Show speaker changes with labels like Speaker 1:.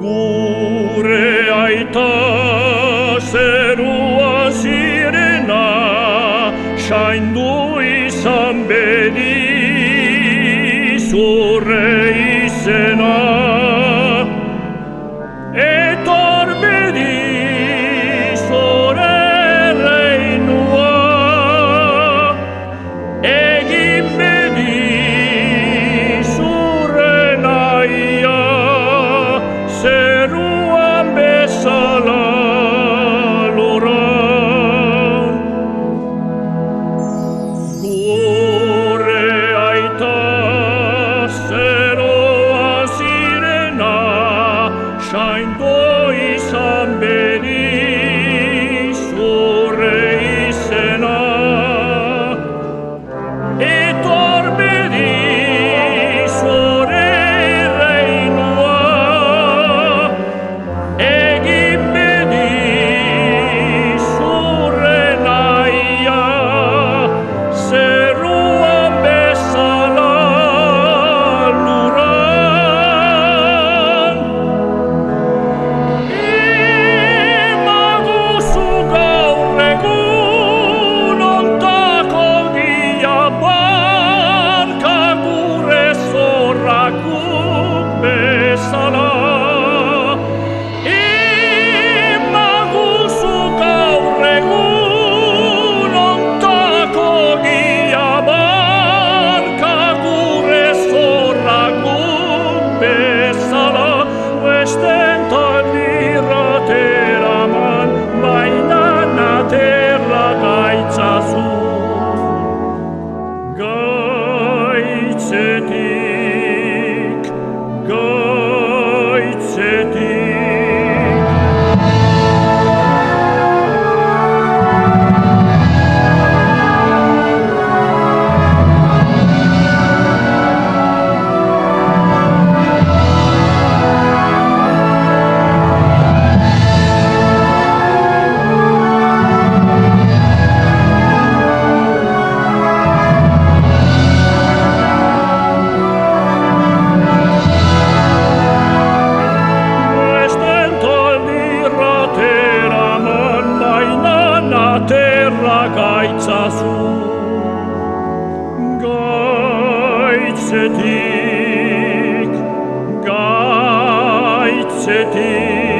Speaker 1: Gure aita zerua zirena, saindu izan bedi zure izena. Etor bedi zure reinua, egin bedi zure naia, zeruan bezala loran. Gure aita zeroa zirena, saindu izan bedi zure izena. Etor bedi zure reinua, egin bedi zure naia, zeruan bezala luran. Imaguzu gaur egun ontako gia barka gure zorrak guk bezala. Imaguzu gaur egun ontako gia barka gure zorrak guk bezala. Westentan irrateraman, baina naterra gaitzazu. Gaitzetik, gaitzetik. Terra gaitzazu. Gaitzetik, gaitzetik.